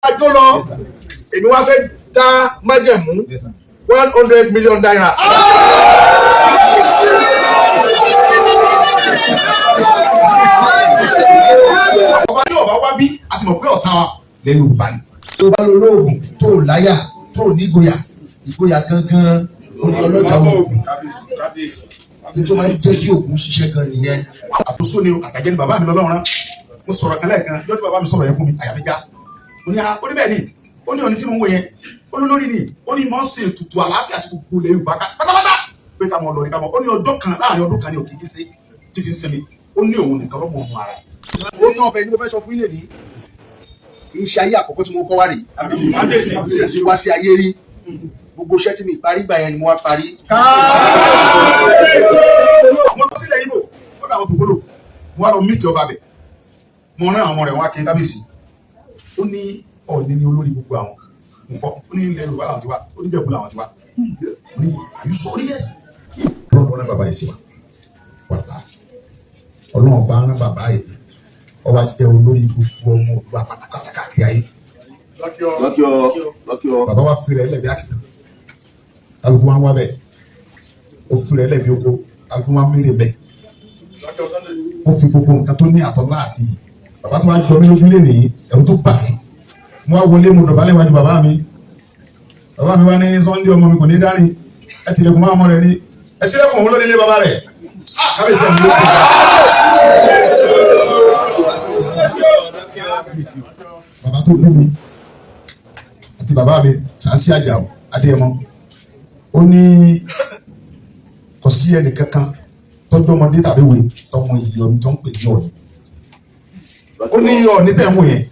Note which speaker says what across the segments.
Speaker 1: àjọ lọ èmi wá fẹ́ dá májẹ̀mú 100 million naira. ọba tí ọba wá bí a ti mọ̀ pé ọ̀tá wa lẹ́nu Yorùbá ni. tó bá lo lóògùn tó láyà tó nígboyà ìgboyà gangan ọlọ́jà oògùn tó máa ń jẹ́ kí oògùn ṣiṣẹ́ gan nìyẹn. àtúnṣe ni àtàjẹ́ ni bàbá mi lọ́lọ́run rán mo sọ̀rọ̀ kan lẹ́ẹ̀kan lọ́jọ́ bàbá mi sọ̀rọ̀ yẹn fún mi àyà mi já ó ní bẹ́ẹ̀ ni ó ní ọ̀ní tí mo ń wò yẹn ó ní lórí ni ó ní mọ̀ ń ṣe ètùtù àlàáfíà àti gbogbo ilẹ̀ Yorùbá pátápátá pé ká mọ̀ lọ ní ká mọ̀ ó ní ọjọ́ kan láàrin ọdún kan ní òkè fíṣe tí fi ń sinmi ó ní òun nìkan lọ́mọ ọmọ ara ẹ̀. ó tán ọbẹ̀ ní mo fẹ́ sọ fún ilé ní iṣẹ́ ayé àkọ́kọ́ tí mo kọ́ wá rè é wá sí ayé rí gbogbo iṣẹ́ tí mi parí gbà yẹn ni mo wá parí. mo lọ sílẹ̀ Ìgbò ó dà wọ́n tó gbọ́dọ̀ mo wá lọ mí ti ọba bẹ̀ mo rán àwọn ọmọ rẹ̀ wá kí n kábíyèsí ó ní Ọọ̀ni ní olórí gbogbo àwọn nfọ ó ní ilẹ̀ Yorùbá làwọn ti wá ó ní Ìjẹ̀bú làwọn ti wá ó ní àyùsọ ó ní yẹsì. ọlọ́run rán bàbá yìí sí wa wàlá ọlọ́run bá rán bàbá yìí ọba jẹ́ olórí gbogbo ọmọ Yorùbá pátápátá káàkiri ayé. bàbá wa fi rẹ̀ lẹ́bi àkìtàn kálukú wa wá bẹ́ẹ̀ ó fi rẹ̀ lẹ́bi oko kálukú wa mérè bẹ́ẹ̀ ó fi gbogbo nǹkan tó ní àtọ́lá àti yìí bàbá tó wá jọ mí lójú lé nìyí ẹ̀rù tó bà mí mo wá wọlé mo dọ̀bálẹ̀ wájú bàbá mi wá ní Sunday ọmọ mi kò ní dání ẹ tilẹ̀kùn máa mọ rẹ ní ẹ sílẹ̀kùn òun lóde ilé bàbá rẹ̀ kábíyèsí ẹ̀ bàbá tó bí mi àti bàbá mi Sàǹsì Àjàó Adéyẹmọ ó ní kò sí ẹnì kankan tọ́jú ọmọdé tàbí wèé tọmọ ìyọ̀ mi tó ń pè ní Ọọ̀ni ó ní Ọọ̀ni tẹ̀ ń wò yẹn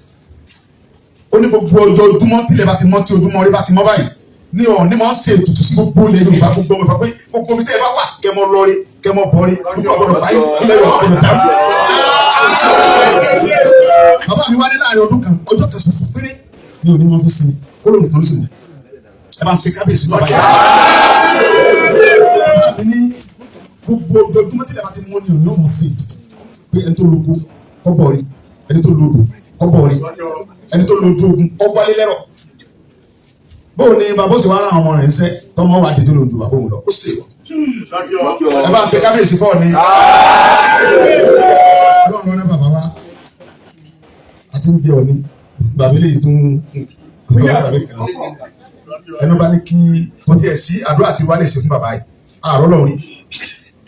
Speaker 1: ó ní gbogbo ọjọ́ ojúmọ́ tílẹ̀ bá ti mọ́ tí ojúmọ́ rí bá ti mọ́ báyìí ní Ọọ̀ni máa ń ṣe ètùtù sí gbogbo ilẹ̀ Yorùbá gbogbo ọmọ ìgbà pé gbogbo ibi tẹ́ ẹ bá wà kẹmọ lọrí kẹmọ bọrí ojú ọgbọdọ báyìí ilẹ̀ Yorùbá ọgbọdọ dáhùn. bàbá mi wá ní láàrin ọdún kan ọjọ́ kan ṣoṣo péré ní òní wọn fi sin ó lóun nìkan ló sì mú ẹ máa ṣe kábíyèsí bàbá yìí. bàbá mi ní gbogbo ọjọ́ ojúmọ́ tílẹ̀ bá ti mọ́ ní òní ọmọ sí ètùtù pé ẹni tó lóko kọ́ bọ̀ọ̀rí ẹni tó lódò kọ́ bọ̀ọ̀rí ẹni tó lójú ogun kọ́ wálé lẹ́rọ̀ bóun ni bàbá òsì wàá ràn àwọn ọmọ rẹ̀ ń sẹ́ tọ́mọ wà dé tó lójú bàbá òun lọ ó sì wọ. ẹ bá ṣe kábíyèsí fọ́ ni ọlọ́run ní bàbá wa àti ń jẹ Ọọ̀ni bàbá eléyìí tó ń ẹnu bá ní kí wọ́n tiẹ̀ sí àdúrà tí wàá lè ṣe fún bàbá yìí àárọ̀ lọ́rin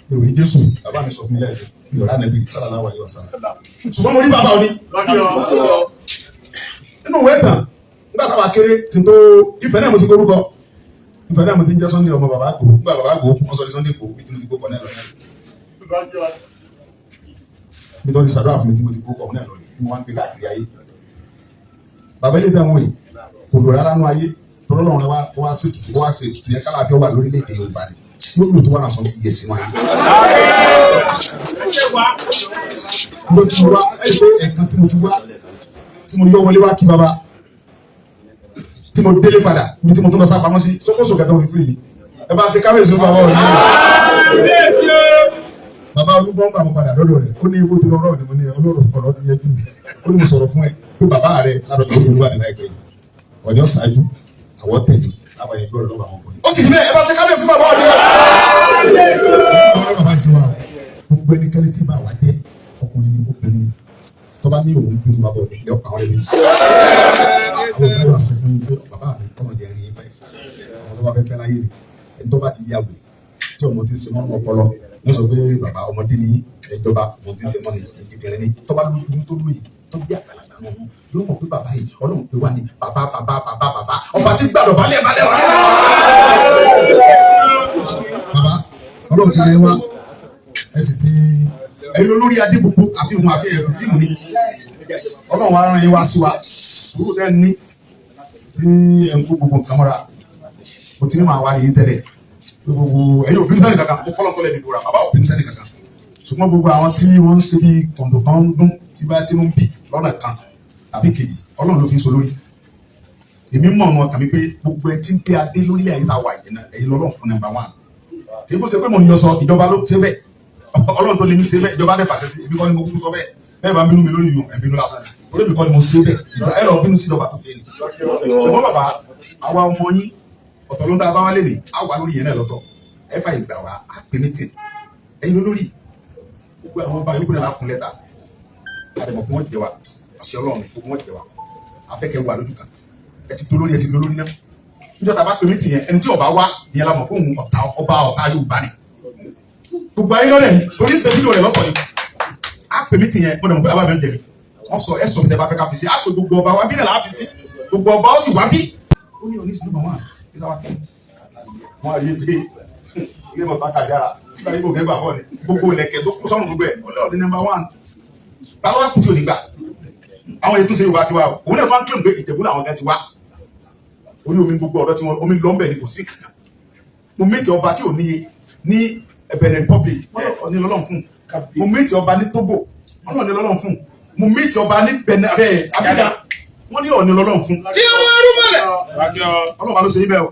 Speaker 1: mi ò rí Jésù bàbá mi sọ fún mi lẹ́yìn mi ò rà nàbí sallallahu alaihi wasallam ṣùgbọ́n mo rí bàbá Ọọ̀ni nínú ìwé tán nígbà tá a bá kéré kí n tó Ifẹ̀ náà mo ti korúkọ Ifẹ̀ náà mo ti ń jẹ́ Sunday ọmọ bàbá àgbò nígbà bàbá àgbò wọ́n sọ ní Sunday kò bí tí mo ti gbókọ̀ náà lọ náà bí tó ti ṣàdúrà fún mi tí mo ti gbókọ̀ náà lọ tí mo wá ń gbé káàkiri ayé bàbá ilé ìdáwọ̀ yìí kò lò rárá nú ayé tọ́lọ́ lọ́run wá ṣe ètùtù yẹn kálàfíà wà lórílẹ̀-èdè Yorùbá ni yóò lò tó wà náà sọ ti yẹ sínú ayé. mo ti wá ẹgbẹ́ ẹ̀kan tí mo ti wá tí mo yọ wọlé wá kí baba tí mo délé padà ní tí mo tún lọ sápamọ́ sí sókòsò kẹta mo fi fúri mi ẹ bá ṣe kábíyèsí fún bàbá Ọọ̀ni bàbá olúgbọ́n gbà mo padà lọ́dọ̀ rẹ̀ ó ní ibo tí ọ̀rọ̀ ni mo ní ọ̀rọ̀ ti yẹ jù ó ní mo sọ̀rọ̀ fún ẹ pé bàbá rẹ̀ ládọ̀ tó ń wà ní láìpẹ́ yìí Ọọ̀ni ṣáájú àwọ̀ tẹ̀lé àwọn ẹgbẹ́ ọ̀rọ̀ lọ́wọ́ àwọn ọmọ yìí ó sì ní bẹ́ẹ̀ ẹ bá ṣe kábíyèsí fún bàbá Ọọ̀ni bàbá yìí sọ wa gbogbo ẹnikẹ́ni tí bá wà jẹ́ ọkùnrin ni obìnrin ni tọ́ba ní òun bínú bàbá Ọọ̀ni ilé ọ̀pá àwọn ẹbí àwọn ọ̀gá sọ fún yín pé bàbá mi kọ́mọdé ẹ̀rín yín báyìí àwọn tó bá fẹ́ pẹ́ láyé ni ẹni tó bá ti yá wèrè tí ọmọ ti ń ṣe mọ́nú ọpọlọ ní sọ pé bàbá ọmọdé ní ìjọba ọmọ ti ń ṣe mọ́nú ìdílé ní tọ́ba lójú tó lóye tó bí àgbàlagbà náà mú yóò mọ̀ pé bàbá yìí Ọlọ́run pé wá ní bàbá ọba tí gbàdọ̀ balẹ̀ wá. bàbá Ọlọ́run ti lè wá ẹ sì ti ẹni olórí adé gbogbo àfihàn fíìmù ni Ọlọ́run wa rán yín wá sí wa sùúrù dẹ́n ní tí ẹ̀ ń kó gbogbo nǹkan mọ́ra mo ti ní màá wá nìyí tẹ́lẹ̀ gbogbo ẹ̀yin òbí nítorí kankan mo fọlọ́ tọ́lẹ̀ mi bora bàbá òbí nítorí kankan ṣùgbọ́n gbogbo àwọn tí wọ́n ń ṣe bí kọ̀ǹdọ̀ kan ń dún tí bá ti ń bì lọ́nà kan tàbí kejì Ọlọ́run ló fi ń so lórí èmi mọ̀ ọmọ tàbí pé gbogbo ẹ ti ń gbé adé lórí ayé tá a wà yìí náà ẹ̀yin lọ́lọ́run fún number one kì í bó ṣe pé mo ń yọ sọ ìjọba ló ṣe bẹ́ẹ̀ Ọlọ́run tó lè mi ṣe bẹ́ẹ̀ ìjọba dẹ̀ fàṣẹ sí ibi kọ́ ni mo kúkú sọ bẹ́ẹ̀ bẹ́ẹ̀ bá ń bínú mi lórí yùn ẹ̀ bínú lásán torí mi kọ́ ni mo ṣe bẹ́ẹ̀ ìgbà ẹ lọ bínú sí ọba tó ṣe ni ṣùgbọ́n bàbá àwa ọmọ yín ọ̀tọ̀ ló ń dá bá wálé ni á wà lórí yẹn náà lọ́tọ̀ ẹ fà ìgbà wa á pè mí tì ẹ̀yin olórí gbogbo àwọn ọba yòókù náà lá fún lẹ́tà àdèmọ̀ kí wọ́n jẹ wa àṣẹ ọlọ́run gbogbo wọn jẹ wa afẹ́kẹ́ wà lójú kan ẹ ti dolórí náà níjọ́ tá a bá pè mí tì yẹn ẹni tí ọba wá ìyẹn la mọ̀ pé òun ọba Yorùbá ni gbogbo ayé lọ́rẹ̀ ni torí ṣe fídíò rẹ̀ lọ́tọ̀ ni á pè mí tì yẹn mo dẹ̀ mọ̀ pé àbá mi ń jẹ̀bi wọ́n sọ ẹ sọ mi tẹ́ bá fẹ́ ká fi sí á pè gbogbo ọba wa bí náà láà fi sí gbogbo ọba ó sì wá bí ó ní oníṣẹ́ ló bá wọn wọn rí pé ilé mọ̀ bá kàṣẹ́ ara nígbà yìí kò gẹ́gbà fọ́ ni gbogbo ilẹ̀kẹ̀ tó kú sọ́run gbogbo ẹ̀ ó lọ́ọ̀ ní number 1 ta ló wá kùtì òní gbà àwọn ètò ṣe Yorùbá ti wá òun náà máa ń kílòm pé Ìjẹ̀bú làwọn gan ti wá orí omi gbogbo ọ̀dọ́ tí wọ́n omi lọ́mbẹ̀ ni kò sí kankan mo méjì ọba tí ò níye ní Benin Republic wọ́n ní lọ́lọ́run fún mo méjì ọba ní Togo wọ́n ní lọ́lọ́run fún mo méjì ọba ní Benin Abidjan wọ́n ní ọ̀ní lọ́lọ́run fún. tí ọmọ ọdún mọ́lẹ̀. ọlọ́run bá ló ṣe ibẹ̀ o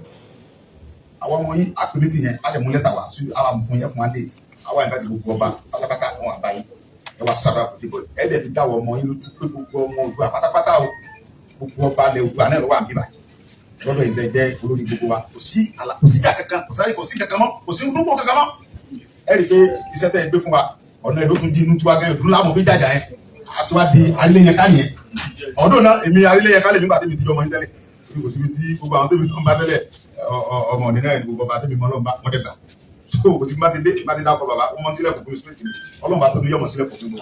Speaker 1: àwọn ọmọ yín àpèmítì yẹn á lè mú lẹ́tà wá sí àwọn àmúfún yẹn fún wa déètì àwọn ìfẹ́ ti gbogbo ọba pátápátá àwọn àbáyé ẹ wá sábà fún fíbọ̀dì ẹ dẹ̀ fi dáwọ́ ọmọ yín lójú pé gbogbo ọmọ Oòduà pátápátá o gbogbo ọba ilẹ̀ Oòduà náà ló wà níbà lọ́dọ̀ ìbẹ̀ jẹ́ olórí gbogbo wa kò sí ìjà kankan kò sí kankan mọ́ kò sí gbogbo kankan mọ́ ẹ rí i pé iṣẹ́ tẹ́ ẹ gbé fún wa ọ̀nà ìlú tún di inú tiwa gẹ́gẹ́ ìdúró láàmú fi jàjà yẹn àti wá di alẹ́ ká nìyẹn ọdún náà èmi alẹ́ yẹn ká lè nígbà tẹ́mi ti di ọmọ yín tẹ́lẹ̀ kò síbi tí gbogbo àwọn tẹ́mi tó ń bá tẹ́lẹ̀ ọmọ òní náà ni gbogbo ọba tẹ́mi mọ́ ọlọ́mọba wọ́n dẹ̀ gbà so kò tí bá ti dé bá ti dákọ̀ bàbá ó mọ́ sílẹ̀kùn fún mi sílẹ̀ tì mí ọlọ́mọba tó ní yọ̀mọ̀ sílẹ̀kùn fún mi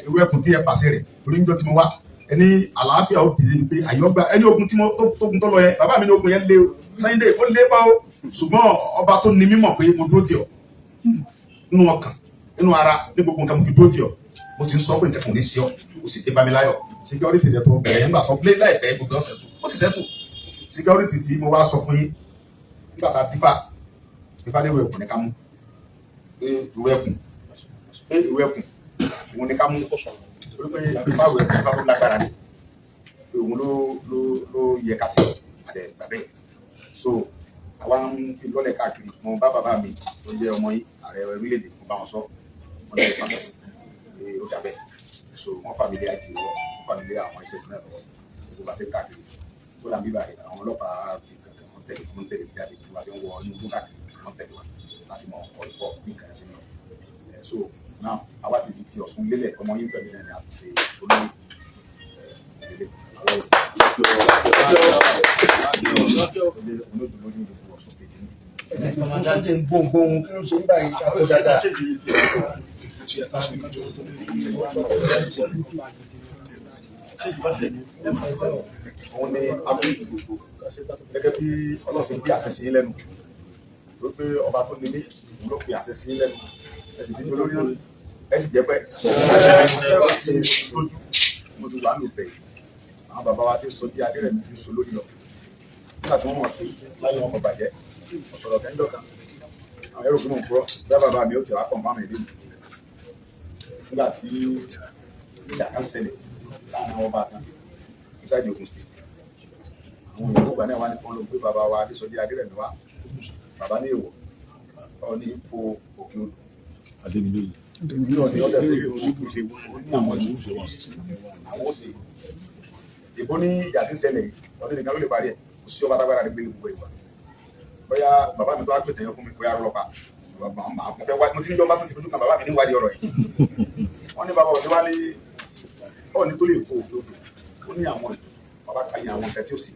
Speaker 1: irú ẹkùn tí ẹ pàṣẹ rẹ̀ torí níjọ́ tí mo wá ẹni àlàáfíà ó dìde ni pé àyọ̀gbà ẹni ogun tí mo tógun tó lọ yẹn bàbá mi ní ogun yẹn lé o Sunday ó lé bá o ṣùgbọ́n ọba tó ní mímọ̀ pé mo dúró tì ọ́ nínú ọkàn nínú ara ní gbogbo nǹkan mo fi dúró tì ọ́ mo ti ń sọ pé nǹkan kò ní ṣe ọ́ o sì dé bá mi láyọ̀ security rẹ̀ tó bẹ̀rẹ̀ nígbà tó blé láìpẹ́ gbogbo ọ̀sẹ̀ tó ó sì sẹ́tù security tí mo wá sọ fún yín nígbà tá a dífà ìfádé ìwé ẹ̀kùn ní ká mú ìwé ẹ̀kùn òun ní ká mú torí pé ìfáwé ẹ̀kùn ìfá tó lágbára ni òun ló yẹ ká sí àdẹ gbàgbẹ́ so àwa ń fi lọ́lẹ̀ káàkiri mo bá bàbá mi tó jẹ́ ọmọ yìí ààrẹ orílẹ̀-èdè mo bá wọn sọ wọn lè fàṣẹ sí ó dàbẹ́ so wọ́n fàmílẹ àti lọ́wọ́ wọ́n fàmílẹ àwọn iṣẹ́ sílẹ̀ lọ́wọ́ gbogbo bá ṣe káàkiri tó dàbí báyìí àwọn ọlọ́pàá ti kankan wọ́n tẹ̀lé jáde bí wọ́n ṣe ń wọ inú igbó káàkiri wọ́n tẹ̀lé wa láti mọ ọkọ̀ ìpọ̀ bí nǹkan ṣe ń lọ so now àwa ti fi ti Ọ̀ṣun lélẹ̀ ọmọ yín fẹ́mi náà ni a fi ṣe olórí òun ni àfihàn gbogbo gẹ́gẹ́ bí ọlọ́sìn bí àṣẹ sí lẹ́nu tó pé ọba tó nílé ló fi àṣẹ sí lẹ́nu ẹ̀sìn tí olórí náà ẹ̀sìn jẹ́ pẹ́ lójú mo ti wà lófẹ̀ àwọn bàbá wa ti sọ bí Adérẹ̀mí ti sọ lórí lọ nígbà tí wọ́n mọ̀ sí láyé wọn kò bàjẹ́ ọ̀sọ̀rọ̀ kẹ́ńdọ̀ kan àwọn ẹrù fún òǹkúrọ̀ bí bàbá mi ó ti wá pọ̀ mọ́ àmì ìdí nígbà tí ìjà kan ṣẹlẹ̀ láàrin ọba kan inside Ogun State àwọn olùkógbà náà wà ní kán ló gbé bàbá wa Adésọjí Adérẹ̀mí wá bàbá ní èèwọ̀ ọ ní fo òkè odò adénílóyè ní ọdún ọdẹ tó yẹ kó ṣe ní àwọn ìlú ṣe wọn àwọn òsè ìbò ní ìjà tí ń ṣẹlẹ̀ ọdún nìkan ló lè parí ẹ̀ kò sí ọba tágbára ní gbélé gbogbo ìgbà bóyá bàbá mi tó wá pètè yẹn fún mi bóyá rọlọ́pàá mo ti ń jọba tó ti fojú kan bàbá mi ní wádìí ọ̀rọ̀ yìí wọ́n ní bàbá òde wá ní ọ̀ọ́ni tó lè fo òkè odò ó ní àwọn ètò bàbá kàyìn àwọn nǹkan tí ó sì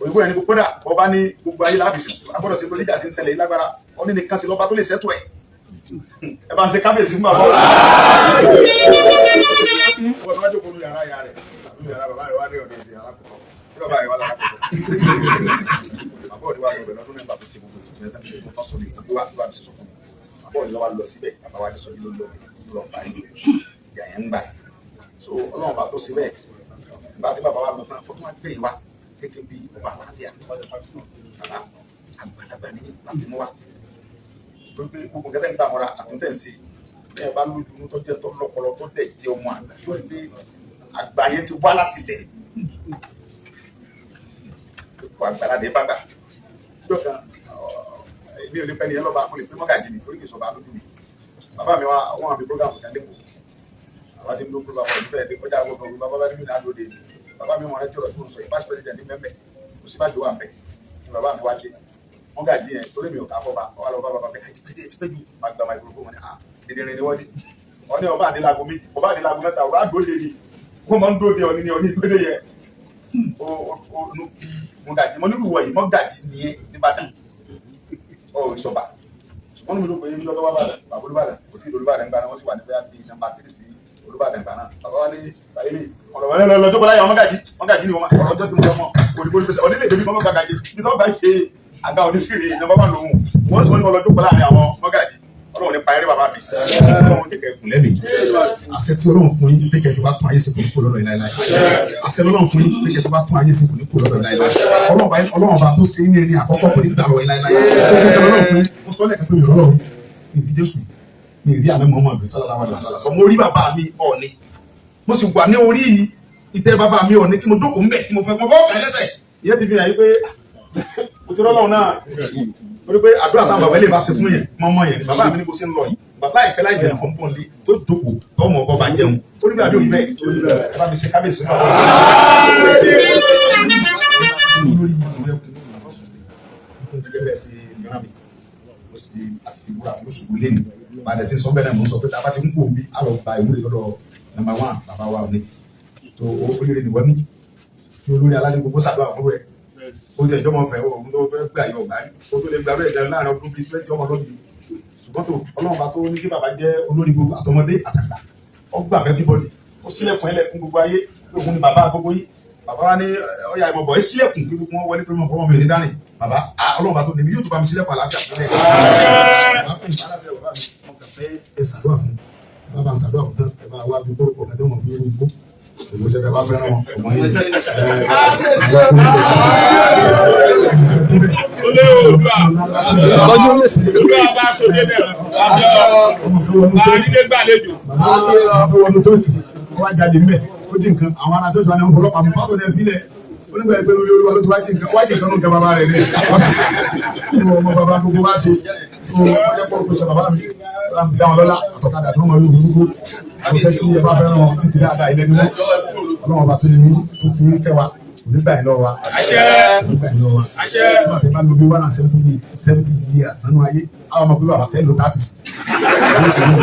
Speaker 1: òyìnbó yẹn ní kókó dà ọba ní gbogbo ayé láàbìsì agbọ́dọ̀ sí lórí ìjà tí ń ṣẹlẹ̀ lágbára ọ ní nìkan sí lọ́ba tó lè sẹ́tù ẹ̀ ẹ bá ń ṣe kábíyèsí fún bàbá ọ̀la ọba tó wá jókòó lórí ara ìyá rẹ̀ lórí ara bàbá rẹ̀ wá ní ọ̀dọ̀ ìṣẹ̀ alákọ̀ọ́ tí bàbá rẹ̀ wá lákọ̀ọ́ bàbá òde wá lọ bẹ̀rẹ̀ lọ́dún mẹ́ta tó ṣe gbogbo ìtúnyẹ́ tó sọ ní ìwà tó bá mi sọ fún mi bàbá òde wá lọ síbẹ̀ bàbá wa ní sọ yìí ló lọ bá yìí ìyá yẹn ń gbà yìí so ọlọ́run bá tó síbẹ̀ bá tí bàbá wa lọ tán ó tún wá gbé ìwà gẹ́gẹ́ bí ọba àlàáfíà bàbá àgbàlagbà ní láti mú wa tó gbé gbogbo gẹ́gẹ́ ń gbà mọ́ra àtúntẹ̀ ń ṣe ní ẹ̀ bá lójú tó jẹ́ tó lọ́pọlọ tó dẹ̀ jẹ́ ọmọ àgbà yóò gbé àgbà yẹn ti wá láti lẹ̀ ipò àgbàlagbà bá gbà tó kan èmi ò ní pẹ́ ní ẹ lọ́ba fún mi pé mọ́gàjì mi torí kì í sọ̀ba lójú mi bàbá mi wá wọ́n àbí program kan lẹ́kọ̀ọ́
Speaker 2: àwọn tí ń lókun bàbá ọdún bẹ́ẹ̀ ni kọjá gbogbo bàbá bá níbi náà lóde ni bàbá mi wọn rántí ọ̀rọ̀ tó ń sọ yìí vice president ní mẹ́mẹ́ kò sí bájú wà mẹ́ ni bàbá mi wá dé wọ́n gàjí yẹn torí mi ò ká fọ́ bá wà lọ́wọ́ bàbá bẹ́ẹ̀ ti pẹ́ jù máa gba microphone wọn ni dídìrín ni wọ́n ní ọ̀ní ọba àdélago méjì ọba àdélago mẹ́ta ọba àdóde ni wọ́n máa ń dóde ọ̀ní ni ọ̀ní ìgbéde yẹn mo gàjí mo nílùú wọ̀nyí mo gàjí nìyẹn nìbàdàn ọ̀ ìṣọ̀bà wọ́n ní mi ló pé yíyọ́ tó wá bàdàn bàbá olúbàdàn kò tí ì olúbàdàn gbà náà wọ́n sì wà níbẹ̀ bí nọ́mbà 3 sí olúbàdàn gbà náà bàbá wa ní báyìí ọ̀rọ̀ wọn lọ́jọ́ kọ́lá yà wọ́n gàjí ni wọ́n ọ̀rọ̀ ọjọ́ sí mi lọ́mọ olùkọ́ pèsè ọ̀nílẹ̀ ìdèmí mọ́mọ́ gàjí bí wọ́n bá ṣe àga oníṣìírí ní bàbá lòun wọ́n sọ ní ọlọ́jọ́ kọ́lá ní àwọn mọ́gàjí ọlọ́run ní pàẹ́rẹ́ bàbá mi ọlọ́run tẹ̀kẹ́ kù lẹ́mí àṣẹ tí ọlọ́run fún yín tẹ̀kẹ́ fi bá tún ayé sí kò ní kó lọ́dọ̀ ìláìláì àṣẹ ọlọ́run fún yín tẹ̀kẹ́ fi bá tún ayé sí kò ní kó lọ́dọ̀ ìláìláì ọlọ́run bá tó ṣe ní ẹni àkọ́kọ́ kò ní gbà lọ́wọ́ ìláìláì ọlọ́run fún yín ó sọ lẹ́kẹ́ pé mi ọlọ́run ìbí Jésù mi ìrí àná mọ́mọ́ àbí sallallahu alaihi wasallam mo rí bàbá mi Ọọ̀ni mo sì wà ní orí ìtẹ́ bàbá mi Ọọ̀ni tí mo jókòó ń bẹ̀ tí mo fẹ́ mọ́ fọ́ kẹ́lẹ́sẹ̀ ìyẹn ti fi hàn yí pé mo ti rọ́lọ́run náà torí pé àdúrà táwọn bàbá ilé bá ṣe fún yẹn mọ́mọ́ yẹn bàbá mi ní bó ṣe ń lọ yìí bàbá ìpẹ́ láì bẹ̀rẹ̀ fún bọ́ọ̀lì tó jókòó tọ́mọ ọkọ bá jẹun ó ní bí àbí òbí bẹ́ẹ̀ ẹ bá mi ṣe kábíyèsí náà lórí ìwé ẹkùn ọ̀sùn state gẹ́gẹ́ bẹ́ẹ̀ ṣe fìràn mi ó sì ti àti fi wúrà fún oṣù lé ní bàdẹ̀ sí sọ́bẹ̀ náà mo sọ pé tá a bá ti ń kó omi á lọ gba ìwúrè lọ́dọ̀ number 1 bàbá wa Ọọ̀ni so oríire nìwọ́n ní kí olórí aládé gbogbo ṣàdúrà fún rẹ̀ ó ti ẹjọ́ mọ̀ fẹ́ òun tó fẹ́ gbà yọ ọ̀gá rí ó tó lè gba bẹ́ẹ̀ gan láàrin ọdún bíi 20 ọmọ lọ́dún ṣùgbọ́n tó ọlọ́run bá tó ní kí bàbá jẹ́ olórí gbogbo àtọmọdé àtàgbà ó gbà fẹ́ everybody ó sílẹ̀kùn ẹlẹ́kùn gbogbo ayé pé òun ni bàbá gbogbo yìí bàbá wa ní ọ̀yà ìmọ̀bọ̀ ẹ sílẹ̀kùn kí gbogbo wọn wọlé tó mọ̀ ọmọ mi ò ní dání bàbá ọlọ́run bá tó ní mi yóò tó bá mi sílẹ̀kùn àlàáfíà fúnlẹ̀ bàbá pè ní aláṣẹ bàbá mi wọn kà fẹ́ ẹ ṣàdúrà fún bàbá ń ṣàdúrà fún tán ẹ bá wá bí kóró kọ̀ kẹ́tẹ́ wọn fi rí igbó òwò ṣẹlẹ̀ bá fẹ́ràn ọmọ yìí wọ́n á jáde mbẹ́ ó jí nǹkan àwọn ará tó sọ ní ọ̀pọ̀lọpọ̀ àmọ́ pátó ní ẹ̀fílẹ̀ onígbà ìpè lórí olúwa ló ti wá jí nǹkan ló ń kẹ bàbá rẹ̀ rẹ̀ ọmọ bàbá gbogbo wá ṣe ọjọ́ pọ̀ pé bàbá mi dáwọn lọ́la àtọ̀kadà tó mọ̀ lórí gbogbo ọ̀sẹ̀ tí ẹ bá fẹ́ràn títí dáadáa ilé ni wọ́n ọlọ́wọ́n bá tó ní tó fi kẹwàá onígbà yìí lọ́wọ́ wa onígbà yìí lọ́wọ́ wa nígbà tí a bá lo bí 170 years nínú ayé àwọn ọmọ pé bàbá tẹ́ lo 30 ló ṣe mú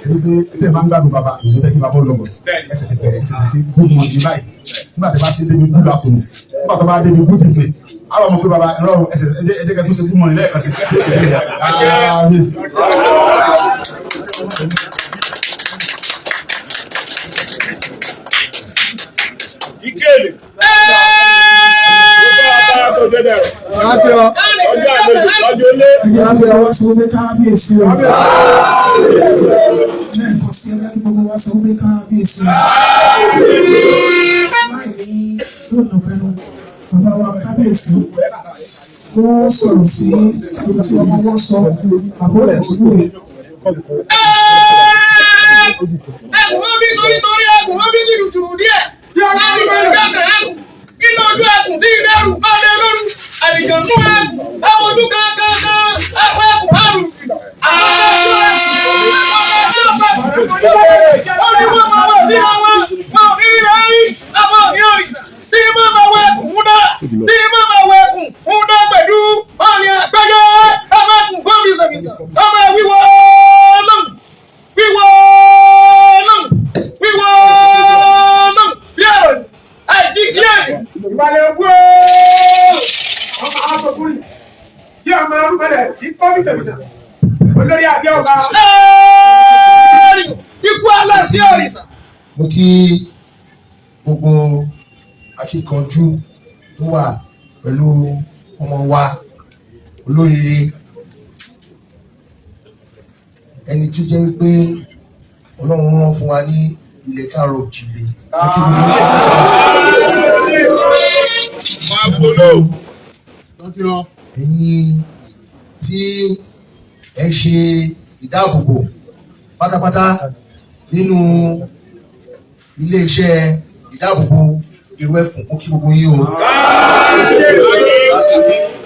Speaker 2: ẹni pé tẹ́ bá ń gbádùn bàbá èyí tẹ́ kí bàbá lọ́gbọ̀n ẹsẹ̀ sì bẹ̀rẹ̀ ẹsẹ̀ sì good morning báyìí nígbà tí a bá ṣe débi good afternoon nígbà tí a bá débi good evening àwọn ọmọ pé bàbá ẹ̀rọ ẹsẹ̀ ẹ̀jẹ̀ kẹ́ tó ṣe good morning lẹ́ẹ̀kan sí ló ṣe mú
Speaker 3: Ikele.
Speaker 4: Ẹgbẹ́ wa sọ pé kábíyèsí o. Lẹ́ẹ̀kan sí ẹgbẹ́ kí gbogbo wa sọ pé kábíyèsí o. Láì ní lónà pẹ̀lú bàbá wa kábíyèsí ó sọ̀rọ̀ sí ibi tí ọmọ wọn sọ àbúrò ẹ̀ tó wúwo.
Speaker 5: Ẹ̀kùn bí torítorí ẹ̀kùn bí tìrùtìrù díẹ̀. Láti bẹ̀rẹ̀ kẹ́kẹ́ ẹ̀kùn. Inú ojú ẹ̀kùn tí ilé ẹ̀rù bá dé lórí. Àdìgànnú ẹ̀kùn. Àwọn ojú kankan ẹ̀kùn ẹ̀kùn àrùn.
Speaker 1: Mo kí gbogbo akíkanjú tó wà pẹ̀lú ọmọ wa olóríire ẹni tó jẹ́ wípé Ọlọ́run rán fún wa ní ilẹ̀ káàrọ̀ òjìrè. Ẹ̀yin tí ẹ ṣe ìdáàbòbò pátápátá nínú ilé-iṣẹ́ ìdáàbòbò irú ẹkùn kó kí gbogbo yín o.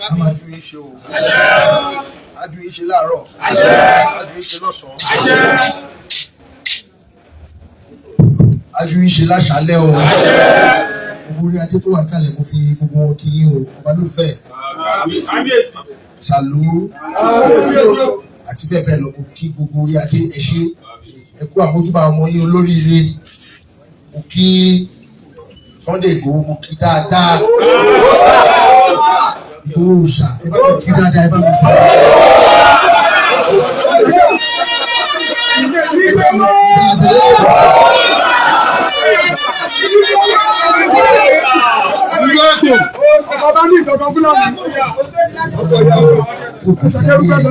Speaker 1: A máa ju yín ṣe o. A ju yín ṣe láàárọ̀. A ju yín ṣe lọ́sàn-án. wájú yín ṣe láṣálẹ́ o. Gbogbo orí adé tó wà kálẹ̀ mo fi gbogbo wọn kí yín o. Ọba ló fẹ́. Ṣàlù àti bẹ́ẹ̀ bẹ́ẹ̀ lọ mo kí gbogbo orí adé ẹ ṣé. Ẹ kú àmójúbà ọmọ yín olóríire. Mo kí Sunday Igboho mo kí dáadáa. Igboho ṣá ẹ bá mi fi dáadáa ẹ bá mi sá. Fún ìpèsè ayé ẹ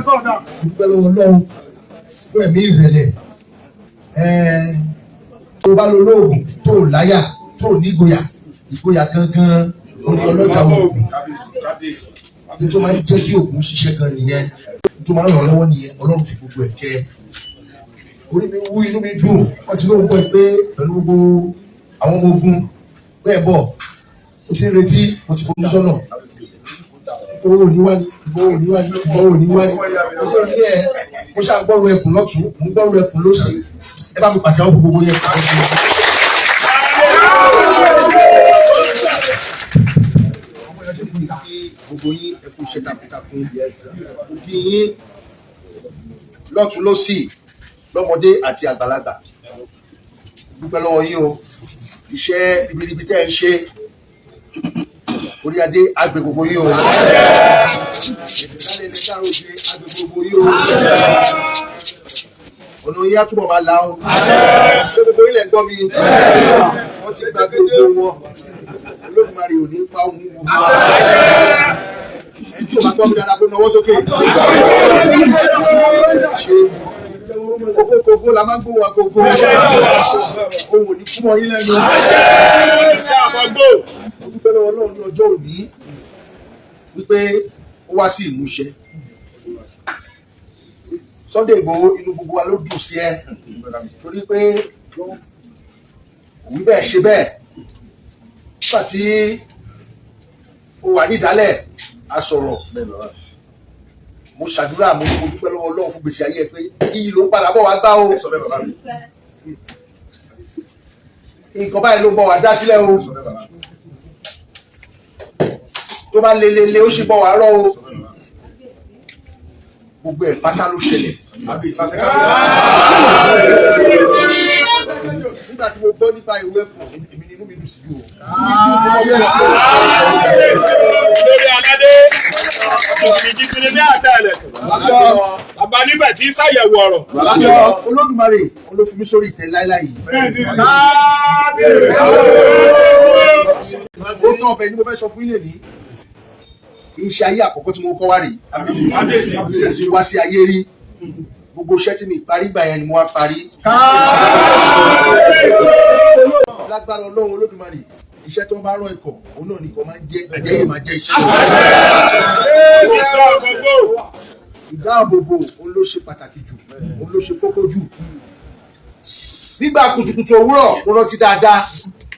Speaker 1: dúpẹ́ lọ́wọ́ Ọlọ́run fún ẹ̀mí ìrẹ̀lẹ̀ tó bá lo lóògùn tó láyà tó nígboyà ìgboyà gangan orí ọlọ́jà òògùn tó máa ń jẹ́ kí òògùn ṣiṣẹ́ gan nìyẹn tó máa ń ràn lọ́wọ́ nìyẹn Ọlọ́run fi gbogbo ẹ̀ kẹ́ orí mi wú inú mi dùn wọ́n ti lóun gbọ́ pé pẹ̀lú gbogbo àwọn ọmọ ogun bẹ́ẹ̀ bọ̀ mo ti ń retí mo ti fojú sọ́nà owó òníwáni ìbò òníwáni ìbò òníwáni ọjọ́ ilé ẹ̀ mo ṣáà gbọ́rù ẹkùn lọ́tún mo gbọ́rù ẹkùn lọ́sì ẹ bá mi pàtẹ́wọ́ fún gbogbo yẹn. Gbogbo yín ẹ kú iṣẹ́ takuntakun kí yín lọ́tún lọ́sì lọ́mọdé àti àgbàlagbà dúpẹ́ lọ́wọ́ yín o iṣẹ́ ribiribi tẹ́ ẹ ń ṣe orí adé àgbè gbogbo yín o ìsìnkálẹ̀ ilé káàró ṣe àgbè gbogbo yín o ọ̀nà yín á túbọ̀ máa la o ṣé gbogbo ilẹ̀ gbọ́ mi wọ́n ti gba gbogbo wọn Olódùmarè ò ní pa ohun gbogbo ẹni tí o bá gbọ́ mi dáadáa kó nawọ́ sókè kókó la máa ń gbó wa kókó ohun ò ní fún ọ yín lẹ́nu. Mo dúpẹ́ lọ́wọ́ Ọlọ́run ní ọjọ́ òní wípé ó wá sí ìmúṣẹ. Sunday Igboho inú gbogbo wa ló dùn sí ẹ torí pé òwú bẹ́ẹ̀ ṣe bẹ́ẹ̀ nígbà tí ó wà nídàálẹ̀ a sọ̀rọ̀ mo ṣàdúrà mo dúpẹ́ lọ́wọ́ Ọlọ́run fún gbèsè ayé ẹ pé iyì ló ń padà bọ̀ wá gbá o nǹkan báyìí ló ń bọ̀ wá dá sílẹ̀ o tó bá lelele ó sì bọ̀ wá rọ̀ o gbogbo ẹ̀ pátá ló ṣẹlẹ̀ nígbà tí mo gbọ́ nípa ìwé ẹ̀kọ́ èmi ni inú mi dùn sí jù o
Speaker 3: lórí aládé ìdíkùnrin ní àtẹ̀lẹ̀ bàbá nífẹ̀ẹ́ tí ṣàyẹ̀wò ọ̀rọ̀.
Speaker 1: Olódùmarè olófin sórí ìtẹ́ láíláí yìí. Ó tán ọbẹ̀ ni mo fẹ́ sọ fún ilé ní kì í ṣe ayé àkọ́kọ́ tí mo kọ́ wá rèé àti wá sí ayé rí gbogbo iṣẹ́ tí mi parí gbà yẹn ni mo wá parí. Lágbára Ọlọ́run Olódùmarè iṣẹ́ tí wọ́n bá rán ẹ̀kọ́ òun náà nìkan máa ń jẹ́ àjẹyè máa jẹ́ iṣẹ́. Ìdáàbòbò òun ló ṣe pàtàkì jù òun ló ṣe kókó jù. Nígbà kùtùkùtù òwúrọ̀ mo rántí dáadáa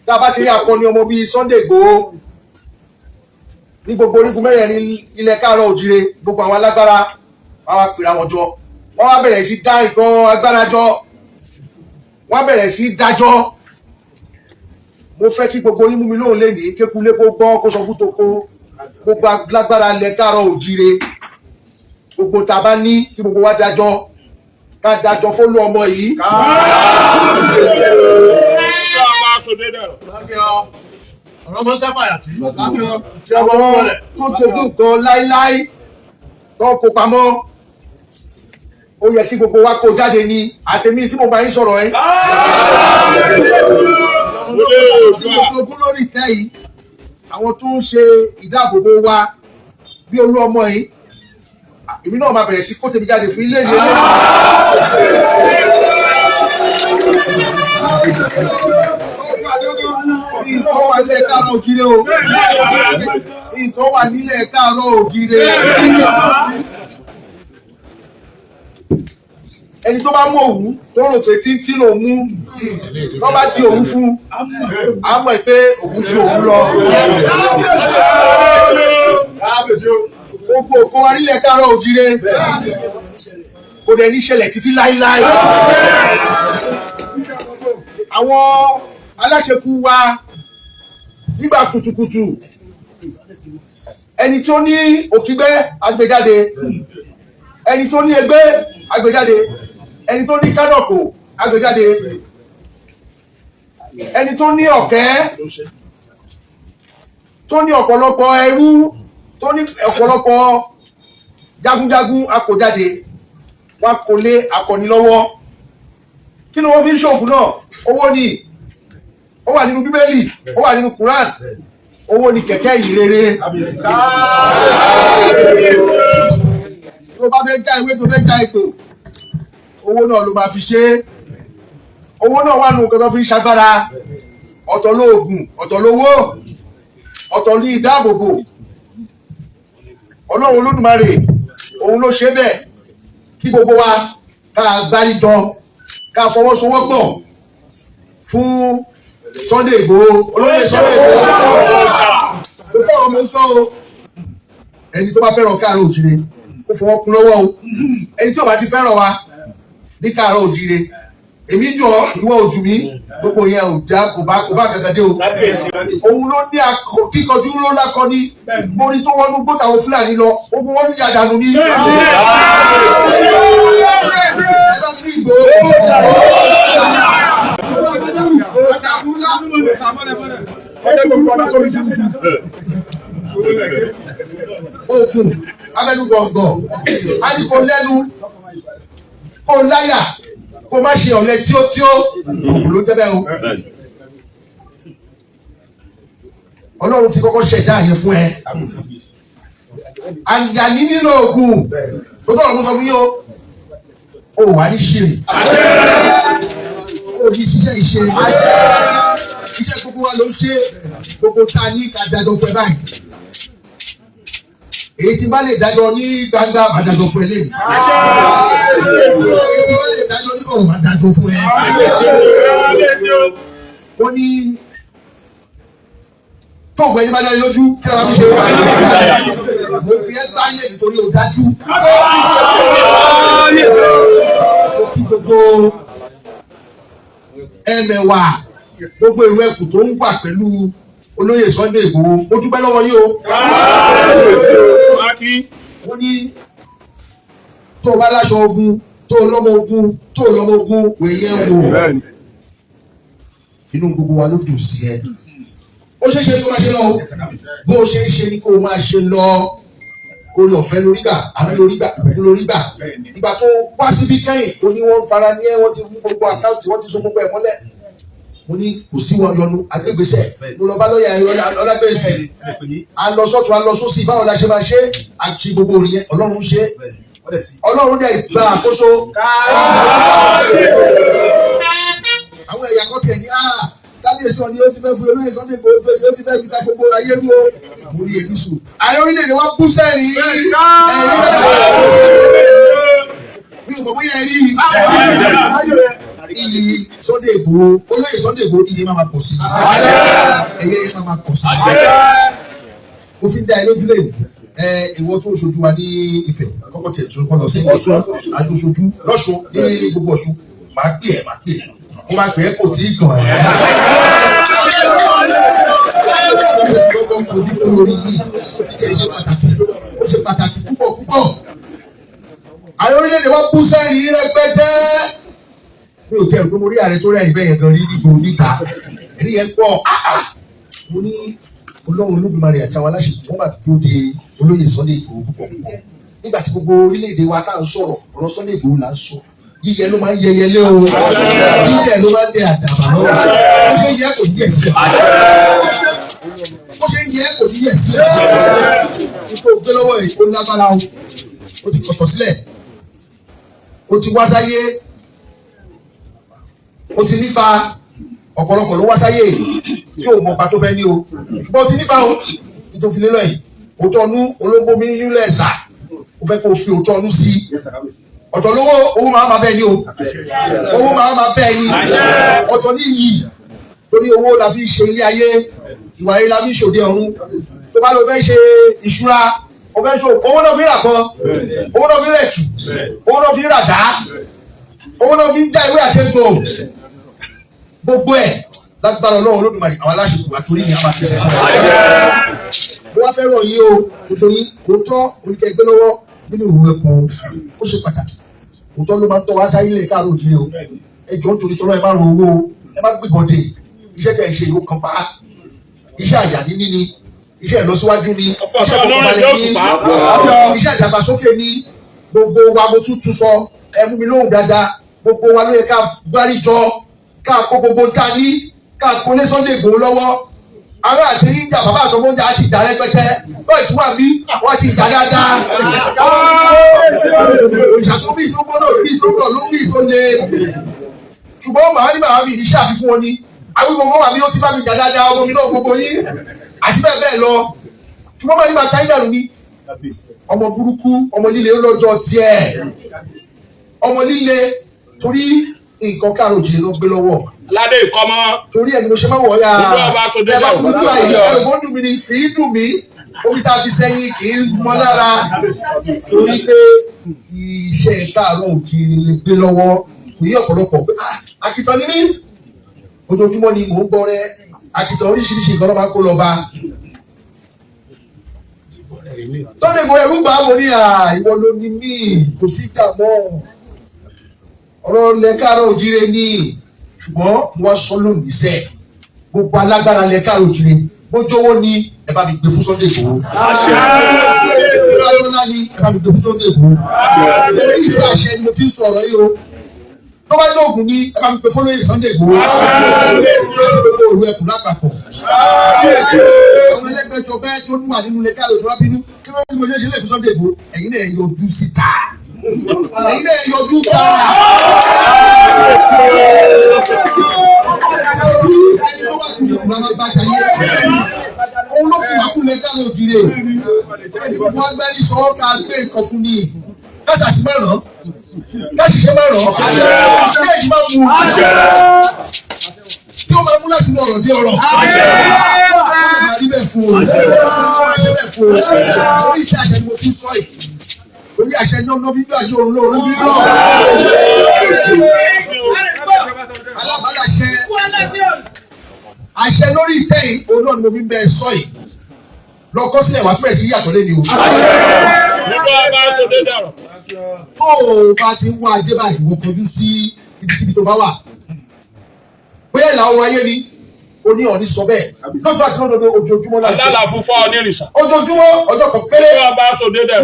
Speaker 1: tá a bá ti rí akọni ọmọ bíi Sunday Igboho ní gbogbo orígun mẹ́rẹ̀ẹ̀rin ilẹ̀ káàárọ̀ òjìrè gbogbo àwọn alágbára wọ́n wá pèrè àwọn jọ wọ́n wá bẹ̀rẹ̀ sí dá nǹkan agbára jọ wọ́n bẹ̀rẹ̀ sí dájọ́ mo fẹ́ kí gbogbo yín mú mi lóhùn lẹ́nìí kékulé kó gbọ́ kó sọ fún toko gbogbo alágbára ilẹ̀ káàárọ̀ òjìrè gbogbo tá a bá ní kí gbogbo wa dájọ́ ká dájọ́ fólú ọmọ yìí.
Speaker 2: ọ̀rọ̀ mọ́ sáfàyà tí
Speaker 1: àwọn tó jogún kan láíláí tó kó pamọ́ ó yẹ kí gbogbo wa kó jáde ní àtẹ̀mí tí mo bá yín sọ̀rọ̀ ẹ́. tí mo jogún lórí ìtẹ́ yìí àwọn tó ń ṣe ìdáàbòbò wa bí olú ọmọ yìí èmi náà máa bẹ̀rẹ̀ sí kó tèmi jáde fún ilé ìlú ilé. Nǹkan wà nílẹ̀ káàárọ̀ òjìrè o. Nǹkan wà nílẹ̀ káàárọ̀ òjìrè. Ẹni tó bá mú òwú tó rò pé títí ló mú tó bá di òwú fún á mọ̀ pé òwú ju òwú lọ. Gbogbo òkú wa nílẹ̀ káàárọ̀ òjìrè kò dẹ̀ ní ṣẹlẹ̀ títí láíláí. Àwọn aláṣekú wa nígbà kùtùkùtù ẹni tó ní òkígbẹ́ agbèjáde ẹni tó ní ẹgbẹ́ agbèjáde ẹni tó ní kánọ̀kò agbèjáde ẹni tó ní ọ̀kẹ́ tó ní ọ̀pọ̀lọpọ̀ ẹrú tó ní ọ̀pọ̀lọpọ̀ jagunjagun akòjáde wọn kò lé akọni lọ́wọ́ kí ni wọ́n fi ń ṣoògùn náà owó ni ó wà nínú bíbélì ó wà nínú Quran owó ni kẹ̀kẹ́ yìí rere tó bá fẹ́ já ìwé tó fẹ́ já ipò owó náà ló máa fi ṣe owó náà wà nù nǹkan tó fi ń ṣagbára ọ̀tọ̀ lóògùn ọ̀tọ̀ lówó ọ̀tọ̀ ní ìdáàbòbò Ọlọ́run Olódùmarè òun ló ṣe bẹ́ẹ̀ kí gbogbo wa ká gbáríjọ ká fọwọ́sowọ́pọ̀ fún Sunday Igboho olóyè Sunday Igboho tó tọ́ ọmọ sọ o ẹni tó bá fẹ́ràn káàárọ̀ òjìrè kó fọwọ́ kún lọ́wọ́ o ẹni tó bá ti fẹ́ràn wa ní káàárọ̀ òjìrè èmi jọ ìwọ ojú mi gbogbo yẹn ò já kò bá gàgàdé o òun ló ní kíkanjú ló lákọ ní mórí tó wọnú gbọ́dọ̀ àwọn Fúlàní lọ gbogbo wọn ní àdánù ní. ẹ bá mi ní Ìgbòho. Ogun abẹnugọ̀ngọ̀ a ní kò lẹ́nu kò láyà kó má ṣe ọ̀lẹ tí ó òkú ló tẹ́ bẹ́ẹ̀ o. Ọlọ́run ti kọ́kọ́ ṣẹ̀dá yẹn fún ẹ. Àyàní nínú ogun tó tọ́ ọ̀run sọ fún yín o wà ní ṣìrì. O ní ṣiṣẹ́ iṣẹ́ gbogbo wa ló ń ṣe gbogbo ta ní ká dájọ́ fún ẹ báyìí. Èyí tí bá lè dájọ́ ní gbangba máa dájọ́ fún ẹ lẹ́yìn. Èyí tí bá lè dájọ́ ní kọ̀ọ̀ máa dájọ́ fún ẹ. Wọ́n ní tó ọ̀gbẹ́ni bá dárí lójú kí ló máa fi ṣe. Mo fi ẹ́ gbáyé nítorí o dájú. Mo kí gbogbo ẹ̀mẹ̀wà gbogbo ìwé ẹ̀kú tó ń wà pẹ̀lú olóyè Sunday Igboho ó dúpẹ́ lọ́wọ́ yín o. Wọ́n ní tó o bá láṣọ ogun tó o lọ́mọ ogun tó o lọ́mọ ogun wèye wò inú gbogbo wa ló dùn sí ẹ. Ó ṣe é ṣe kó máa ṣe lọ o bó o ṣe ń ṣe ni kó o máa ṣe lọ orí ọ̀fẹ́ lórí gbà àbí lórí gbà ìbùkún lórí gbà. Ìgbà tó wá síbí kẹ́yìn ó ní wọ́n fara ní ẹ wọ́n ti mú gbogbo àkáǹtì wọ́n ti so gbogbo ẹ̀ mọ́lẹ̀. Mo ní kò sí wọn yọnu agbègbèsẹ̀ mo lọ bá lọ́ọ̀yà ọlábẹ́sì a lọ sọ́tún a lọ sósì báwo la ṣe máa ṣe àti gbogbo orin yẹn Ọlọ́run ṣe Ọlọ́run dẹ̀ gba àkóso àwọn ẹ̀yà kan tiẹ̀ ní kábíyèsí ọ̀ni ó ti fẹ́ fún olóyè Sunday Igboho ó ti fẹ́ fi ta gbogbo ayé rú o mo ní èmi sùn ààrẹ orílẹ̀-èdè wa bú sẹ́ẹ̀rì ẹ̀rí mi ò mọ̀ bóyá ẹ̀rí iyì Sunday Igboho olóyè Sunday Igboho iye máa pọ̀ sí ẹ̀yẹ máa pọ̀ sí ó fi ń dá ẹ lójú lè ìwọ tó ṣojú wa ní Ifẹ̀ kọ́kọ́ tiẹ̀ tún kọ́ lọ sí àjọṣojú lọ́ṣun ní gbogbo Ọ̀ṣun máa pè ẹ́ mo máa pè é kò tí ì gàn ẹ́ gbogbo kojú fún lórí yìí títí ẹ ṣe pàtàkì ó ṣe pàtàkì púpọ̀ àwọn orílẹ̀-èdè wa bú sẹ́yìn rẹpẹtẹ mi ò tẹ́ ẹ̀ pé mo rí ààrẹ tó rẹ́rìn bẹ́ẹ̀ yẹn gan rí nígbò níta ẹ̀rí yẹn pọ̀ mo ní Ọlọ́run Olódùmarè àti àwọn aláṣẹ wọ́n máa dúró de olóyè Sunday Igboho púpọ̀ nígbà tí gbogbo orílẹ̀-èdè wa tá à ń sọ̀rọ̀ ọ̀rọ̀ Sunday Igboho là ń sọ yíyẹ ló máa ń yẹyẹ lé o yíyẹ ló máa ń dẹ àdàbà lọ́wọ́ bó ṣe ń yẹ kò ní yẹ sílẹ̀ bó ṣe ń yẹ kò ní yẹ sílẹ̀ nítorí gbé lọ́wọ́ yìí ó lágbára o ti kọ̀tọ̀ sílẹ̀ o ti wá sáyé o ti nípa ọ̀pọ̀lọpọ̀ ló wá sáyé tí o mọ̀ pa tó fẹ́ ní o ṣùgbọ́n o ti nípa o nítorí filé lọ́yìn òótọ́ ọnú olóńgbòmí nílẹ̀ ẹ̀sà o fẹ́ kó o fi òótọ́ ọnú sí ọ̀tọ̀ lówó owó máa bẹ́ẹ̀ ni o owó máa bẹ́ẹ̀ ni ọ̀tọ̀ ní iyì torí owó la fi ṣe ilé ayé ìwà yìí la fi ṣòde ọ̀run tó bá lọ fẹ́ ṣe ìṣúra o fẹ́ ṣe owó náà fi rà kan owó náà fi rẹ̀ tù owó náà fi rà dá owó náà fi ń já ìwé àtẹ́gbò gbogbo ẹ̀ lágbára Ọlọ́run Olódùmarè àwọn aláṣepọ̀ àtòrí ni a máa pèsè fún wa. Mo wá fẹ́ rọ̀ yín o gbogbo yín kò tọ́ oníkẹ́ ẹgbẹ́ lọ́wọ́ nínú ìlú ẹ̀kọ́ ó ṣe pàtàkì kò tọ́ ló máa ń tọ́ wá sáyé lè káàró òjìlé o ẹ jọ nítorí tọ́lọ́ ẹ má ro owó ẹ má gbìbọ̀dé iṣẹ́ tẹ̀ ṣe yóò kan pa iṣẹ́ àyà níní ni iṣẹ́ ìlọsíwájú ni iṣẹ́ ìfọkànbalẹ̀ ni iṣẹ́ ìdàgbàsókè ni gbogbo wa mo tún sọ ẹ mú mi lóhùn dáadáa gbogbo wa ló yẹ ká gbárí jọ ká kó gbogbo ta ní ká kó lé Sunday Igboho lọ́wọ́ àwọn àti ìjà bàbá àtọmọ́jà ti dà rẹpẹtẹ bọ́ọ̀ tí wọ́n bí wọ́n ti dà dáadáa òṣìṣẹ́ tó bí ìtúgbọ́n náà bí ìtúgbọ́n ló bí ìtó le ṣùgbọ́n màá ní màá bí iṣẹ́ àfihàn wọn ni àwọn gbogbo wà bí ó ti bá mi jà dáadáa ọmọ mi náà gbogbo yín àti bẹ́ẹ̀ bẹ́ẹ̀ lọ ṣùgbọ́n màá ní màá táyé dànù ni ọmọ burúkú ọmọ líle lọ́jọ́ tiẹ̀ ọmọ líle torí nǹkan káàró òjìlé ló gbé lọ́wọ́
Speaker 3: aládé ìkọ́mọ́
Speaker 1: torí ẹni mo ṣe máa wọ̀ ya ẹ bá kúrú nígbà yìí ẹlòmọ́ dùn mí ni kì í dùn mí omi tá a fi sẹ́yìn kì í mọ́ lára torí pé iṣẹ́ káàró òjìlé lè gbé lọ́wọ́ kò yí ọ̀pọ̀lọpọ̀ pé àkìtàn ní mí ojoojúmọ́ ni mò ń gbọ́ rẹ àkìtàn oríṣiríṣi nǹkan ló máa ń kó lọ bá Sunday Igboho ẹrú gbà mo ní ìwọ ló ní mí kò sí ìjà mọ́ ọ̀rọ̀ lẹ káàró òjìlé ní ṣùgbọ́n mo wá sọ lónìí sẹ́ gbogbo alágbára lẹ káàró òjìlé bójówó ni ẹ bá mi gbé fún Sunday Igboho ìrọ̀lọ́lá ni ẹ bá mi gbé fún Sunday Igboho lórí ìgbà àṣẹ ni mo ti ń sọ̀rọ̀ yìí o tó bá dóògùn ni ẹ bá mi gbé fún lóye Sunday Igboho láti gbogbo òru ẹkùn lápapọ̀ ọmọ ẹlẹgbẹjọ bẹ́ẹ̀ tó wà nínú lẹ káàró tó wá bínú kí ló ń mo ṣe lè fún Sunday Igboho ẹ̀yin náà yọjú síta ẹ̀yin náà yọjú tààrà bí ẹni tó bá kú ní ìgbà máa bá jayé òun ló kù àkúlẹ̀ káàró òjìlé ẹni fún agbẹ́rí sọ ká gbé nǹkan fún ni káṣàṣì mẹ́ràn káṣìṣẹ́ mẹ́ràn kí èyí máa mú kí ó máa mú láti lọ ọ̀rọ̀ dé ọ̀rọ̀ ó lè máa rí bẹ́ẹ̀ fún o ó máa ṣe bẹ́ẹ̀ fún o torí ìṣe àṣẹ ni mo fi sọ yìí orí àṣẹ ní ọdún fídíò àjọ òun lóòrùn bí rọ alábàláṣẹ àṣẹ lórí ìtẹ́ yìí òun náà ni mo fi ń bẹ sọ yìí lọ kọ sílẹ̀ wá túbẹ̀ sí yàtọ̀ lẹ́ni o. tó o bá ti ń wá ajé báyìí wọ́n kọjú sí ibikíbi tó bá wà bóyá ìlà oòrùn ayé ni ó ní ọ̀ní sọ bẹ́ẹ̀ lọ́jọ́ àti lọ́dọọdọ ojoojúmọ́ náà.
Speaker 3: àdàlà fún fọ́ onírìṣà.
Speaker 1: ojoojúmọ́ ọjọ́ kan péré.
Speaker 3: tí wọ́n bá sòdé dẹ̀.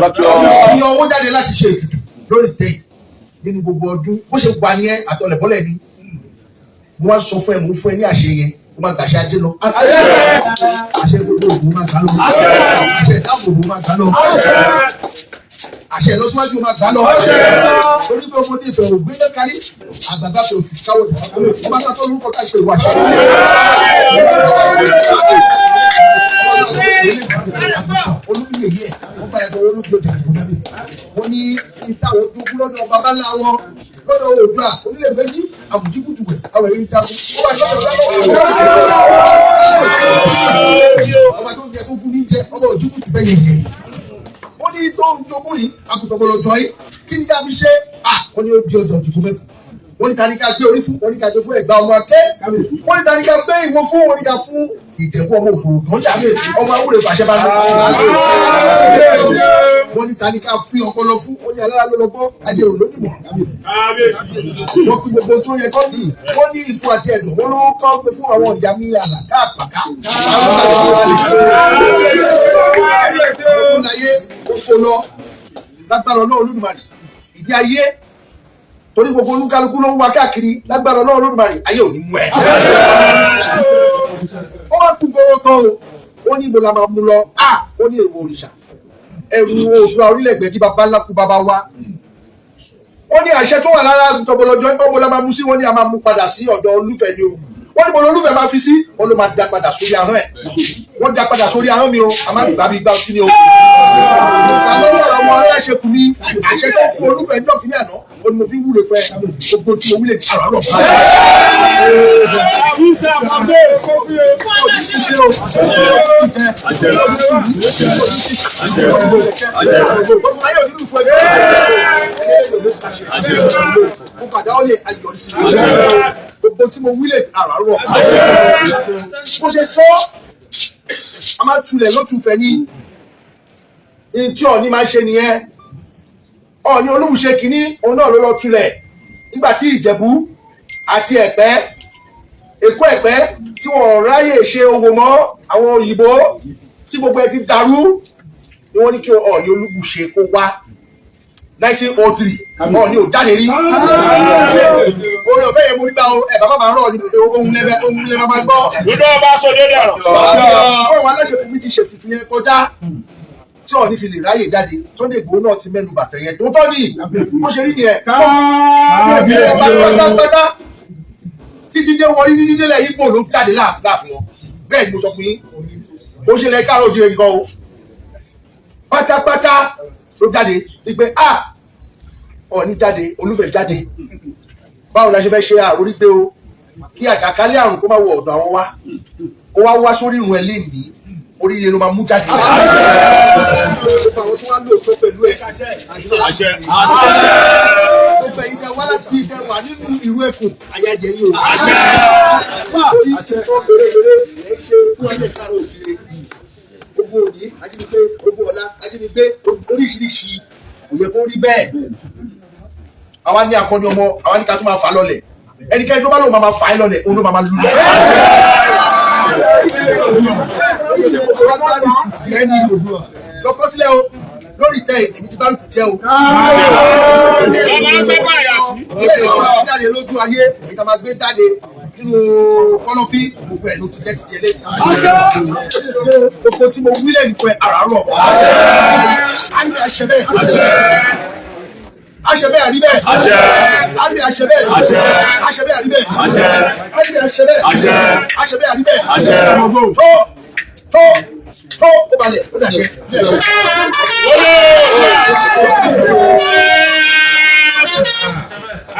Speaker 1: ní owó jáde láti ṣe ètùtù lórí tẹ́yìn nínú gbogbo ọdún bó ṣe gbà nìyẹn àtọlẹ̀bọ́lẹ̀ ni mo wá sọ fún ẹ mo fún ẹ ní àṣẹ yẹn mo máa gbàṣẹ ajé lọ. àṣẹ gbogbo ògùn máa gbà lọ. àṣẹ ìdáàbòbò máa gbà lọ. àṣẹ ìlọsíwájú máa gbà lọ. torí pé ọmọdé ìfẹ́ ògbé náà kárí àgbàgbà fẹ́ oṣù káwọ́ ìfẹ́ ọba ká tó lórúkọ ká ìpè wá ṣe. olùdíje yẹ wọ́n bá yàtọ̀ olùdíje tẹ̀lé náà wọ́n ní ìtàwọn dúkú lọ́dọ̀ bàbá ńlá wọn lọ́dọ̀ Oòduà onílẹ̀ méjì àbùjí kùtùkẹ̀ àwọn èrí jagun ọba tó ń jẹ tó fún ní jẹ ọba òjí kùtù bẹ́ẹ̀ yẹn wọ́n ní tó ń jogún yìí àkùtọ̀bọ̀lọ̀jọ́ yìí kí ni ká fi ṣe wọ́n ní ó di ọjọ́ ìdìbò mẹ́kù wọ́n ní ta ni ká gbé orí fún wọ́n ní ká gbé fún ẹ̀gbá ọmọ akẹ́ wọ́n ní ta ni ká gbé ìwo fún wọ́n ní ká fún ìdẹ̀kùn ọmọ òkòrò kan jà ọmọ awúrẹ́ fàṣẹ bá lọ. wọ́n ní ta ni ká fi ọpọlọ fún wọ́n ní alára lọ́lọ́gbọ́ adé olódìmọ̀. wọ́n fi gbogbo tó yẹ kọ́ ní wọ́n ní ìfun àti ẹ̀dùn wọ́n ló kọ́ pé fún àwọn ìyá mi àlà káàpàká. lágbára Ọlọ́run Olódùmarè ìdí ayé torí gbogbo olúkálukú ló ń wá káàkiri lágbára Ọlọ́run Olódùmarè ayé ò ní mú ẹ. ó wá kú gbogbo kan o ó ní ibo la máa mú lọ ó ní èèwọ̀ òrìṣà ẹrù Oòduà orílẹ̀-èdè tí bàbá ńlá kú bàbá wa. ó ní àṣẹ tó wà lára tọbọlọjọ nípa bó la máa mú sí wọn ní a máa mú padà sí ọ̀dọ̀ Olúfẹ́ ni o wọ́n ní bọ́lá Olúfẹ́ máa fi sí wọn ló máa da padà sórí ahọ́n ẹ̀ wọ́n da padà sórí ahọ́n mi o a máa gbà mí gbà ọtí ni o. àwọn ọ̀rọ̀ ọmọ aláṣẹ kù mí àṣẹ tó fún Olúfẹ́ ní ọ̀kìnní àná ó ní mo fi ń wúre fẹ́ gbogbo tí mo wúlé ti àrà rọ̀ fún gbogbo tí mo wílẹ̀ àràárọ̀ bó ṣe sọ a máa tulẹ̀ ló tún fẹ́ ní tí Ọọ̀ni máa ṣe nìyẹn. Ọọ̀ni Olúbùṣe kìíní òun náà ló lọ tulẹ̀ nígbà tí Ìjẹ̀bú àti Ẹ̀pẹ́ Èkó Ẹ̀pẹ́ tí wọ́n ráyè ṣe owó mọ́ àwọn òyìnbó tí gbogbo ẹ ti dàrú ni wọ́n ní kí Ọọ̀ni Olúbùṣe kó wá 1903 Ọọ̀ni ò jáde rí orí ọ̀fẹ́ yẹn mo rí bá ẹ̀ bàbá máa rọ̀ ní ohun lẹ́bẹ̀ máa gbọ́.
Speaker 3: lódò ọba sọ dédé ọ̀rọ̀.
Speaker 1: àwọn aláṣepọ̀ mi ti ṣètùtù yẹn kọjá tí Ọọ̀ni fi lè ráyè jáde Sunday Igboho náà ti mẹ́nu bàtẹ̀ yẹn tó tọ́ ní bó ṣe rí nìyẹn. pátápátá títí dé wọlé títí délẹ̀ Ìgbò ló jáde láàfin wọn bẹ́ẹ̀ ni mo sọ fún yín ó ṣe lẹ́ káàró òjìrè nǹkan o pátápátá ló jáde wípé Ọọ̀ni jáde Olúfẹ̀ jáde báwo la ṣe fẹ́ ṣe àrórí pé o kí àjàkálẹ̀ àrùn kó má wọ ọ̀dọ̀ àwọn ó wá sórí ìrùn ẹ̀ léèní oríire ló máa mú jáde. àwọn tí wọ́n lò tó pẹ̀lú ẹ̀ tó fẹ́ ìdá wá láti ìdá wà nínú ìrú ẹ̀fùn àyájẹ yìí o. orí ìṣètò lóore ẹ̀ ṣe fún ẹ̀jẹ̀ káàró òjìrè gbogbo òní ajínigbé gbogbo ọ̀la ajínigbé oríṣiríṣi kò yẹ kó rí bẹ́ẹ̀. àwa ní akọni ọmọ àwa ní ká tún máa fà lọ́lẹ̀ ẹnikẹ́ni tó bá lòun máa fà á lọ́lẹ̀ òun ló máa lù lọ. lọ́kọ́ sílẹ̀ o lórí ìtẹ́ èmi ti bá lùkù jẹ́ o. ilé ìwọ̀n máa jáde lójú ayé ìta máa gbé jáde nínú kọ́lọ́fín gbogbo ẹ̀ ló ti jẹ́ títí ẹlẹ́yìn. gbogbo tí mo wílẹ̀ nífẹ̀ẹ́ àràárọ̀ àyè àṣẹ bẹ́ẹ̀ àṣẹbẹ́ àríbẹ́ àríbẹ́ àṣẹbẹ́ àṣẹbẹ́ àríbẹ́ àríbẹ́ àṣẹbẹ́ àṣẹbẹ́ àríbẹ́ tó ó balẹ̀ ó dàṣẹ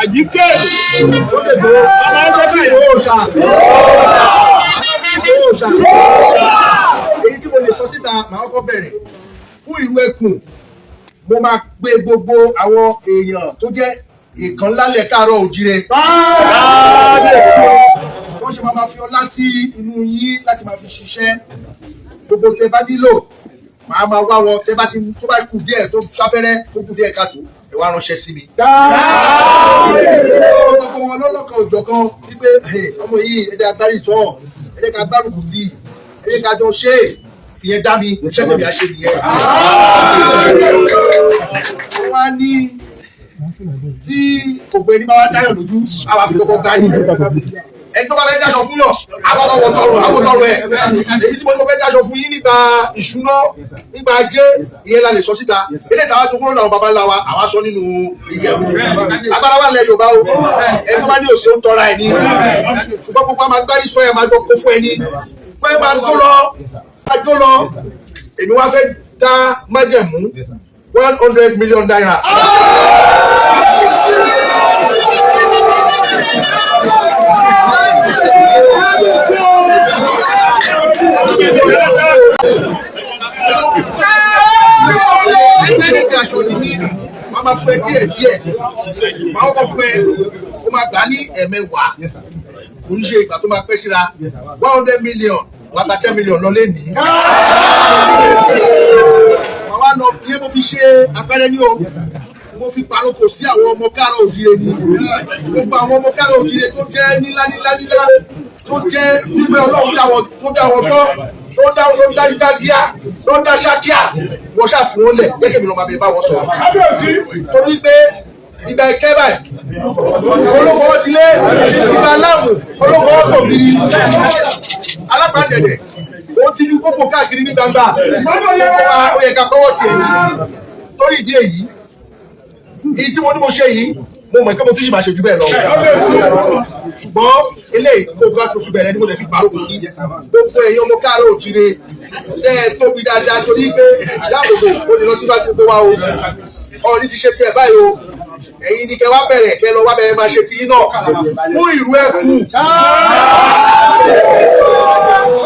Speaker 3: àjíkẹ́
Speaker 1: èyí tí mo lè sọ síta màá kọ́kọ́ bẹ̀rẹ̀ fún ìlú Ẹkùn mo máa gbé gbogbo àwọn èèyàn tó jẹ́ ìkan lálẹ́ káàárọ̀ òjìrè. wọ́n ṣe máa fi ọlá sí inú yín láti máa fi ṣiṣẹ́ gbogbo tẹ bá nílò màá máa wá wọn tẹ bá ti tó bá kù díẹ̀ tó sáfẹ́rẹ́ tó kù díẹ̀ káàtó ẹ wá ránṣẹ́ sí mi. gbogbo wọn lọ́lọ́kan òjọ̀kan wípé ọmọ yìí ẹ̀jẹ̀ agbárí tọ́ ẹ̀jẹ̀ ká gbárùkù tì ẹ̀jẹ̀ ká jọ ṣe é fìyẹn dá mi iṣẹ́ tẹ̀mí àṣẹ nìyẹn. wọ́n á ní tí ògbẹ́ni bá wá dáyọ̀ lójú àwọn àfikọ́kọ́ gárí ẹni tó bá fẹ́ dáṣọ fún yàn àwọn tọrọ ẹ̀ èyí tí mo fẹ́ dáṣọ fún yín nígbà ìṣúná nígbà ajé ìyẹn la lè sọ síta ilé ìtawà tó kúrò náà bàbá ńlá wa àwa sọ nínú ìyẹ̀wò agbára wà lẹ Yorùbá o ẹni tó bá ní òsì ó ń tọra ẹ̀ ní ṣùgbọ́n gbogbo àmà gbárí sọ ẹ̀ máa gbọ́ kó fún ẹ ní fẹ́ máa tó lọ èmi wá fẹ́ dá májẹ̀mú 100 million naira. Wọ́n máa fún ẹ díẹ̀ máa kọ́ fún ẹ ó máa gbà ní ẹ̀mẹ́wàá kò ń ṣe ìgbà tó máa pẹ́ síra 100 million wà á 10 million lọ lẹ́nìí. Màá lọ ìyẹn mo fi ṣe àpẹẹrẹ ní o mo fi paroko sí àwọn ọmọ káàárọ̀ òjìrè ni gbogbo àwọn ọmọ káàárọ̀ òjìrè tó jẹ́ nílá tó jẹ́ wípé Ọlọ́run tó dá wọn tán tó dá dágíá tó dá ṣákíá wọ́n ṣàfihàn lẹ̀ gẹ́gẹ́ bí lọ́ọ́ máa bẹ bá wọn sọ. torí pé ìgbà ìkẹ́ báyìí olóko ti lé ìgbà aláàmù olóko tòbìrì alápàdẹ̀dẹ̀ ó ti ní kófò káàkiri ní gbangba ó yẹ ká kọ́wọ́ tiẹ̀ ní torí ìdí èyí tí mo ní mo ṣe yìí mo mọ̀ pé mo tún ṣì máa ṣe jù bẹ́ẹ̀ lọ ṣùgbọ́n eléyìí kó ká tó fi bẹ̀rẹ̀ ni mo lè fi pàrọ̀ kò ní gbogbo èèyàn ọmọ káàárọ̀ òjìrè ṣe é tóbi dáadáa torí pé dáàbòbò ó lè lọ síwájú gbogbo wa o Ọọ̀ni ti ṣe tiẹ̀ báyìí o ẹ̀yin ni kẹ́ wá bẹ̀rẹ̀ kẹ́ lọ wá bẹ̀rẹ̀ máa ṣe tiyín náà fún ìlú Ẹkùn.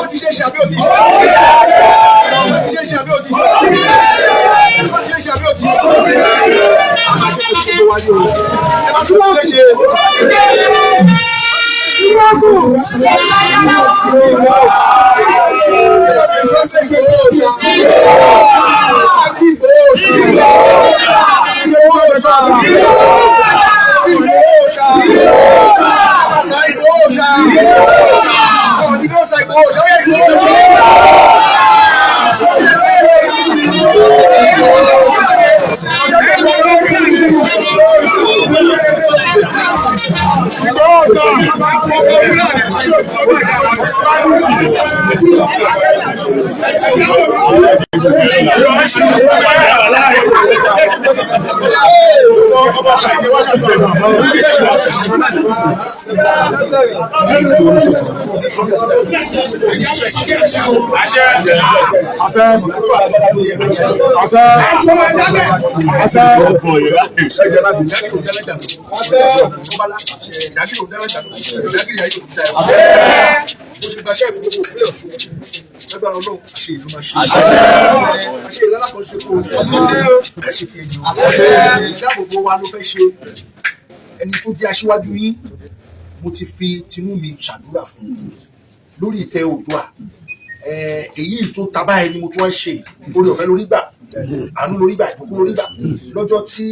Speaker 1: ó ti ṣe é ṣe àbí ó ti ṣe ó ti ṣe é ṣe àbí ó ti ṣe ó ti ṣe é ṣe àbí ó ti ṣe a máa ṣe kó ṣe wáyé o ẹ máa tún lè ṣe. ẹni tó di aṣíwájú yín mo ti fi tinú mi ṣàdúrà fún lórí ìtẹ́ Oòduà èyí tó tabá ẹni mo tún wá ṣe orí ọ̀fẹ́ lórí gbà àánú lórí gbà ìbùkún lórí gbà lọ́jọ́ tí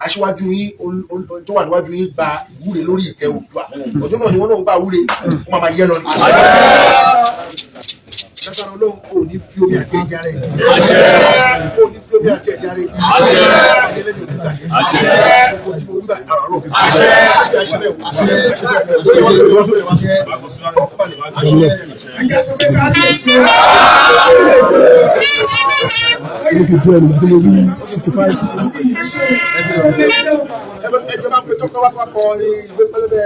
Speaker 1: aṣíwájú yín tó wà níwájú yín gba ìwúre lórí ìtẹ́ Oòduà ọjọ́ náà ni wọ́n náà gba ìwúre wọ́n máa yẹ lọ ní. Lágbára Ọlọ́run kò ní fi omi àti ẹ̀jẹ̀ rẹ̀ kò ní fi omi àti ẹ̀jẹ̀ rẹ̀ ẹ̀jẹ̀ lẹ́yìn òkúta yẹn kò tí mo rí báyìí àrà rọ̀ ẹ̀jẹ̀ sọ pé ká lè ṣe ẹjọ́ máa ń pè tó kọ́ wá pápọ̀ ìwé pẹlẹbẹ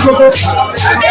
Speaker 1: Sunday.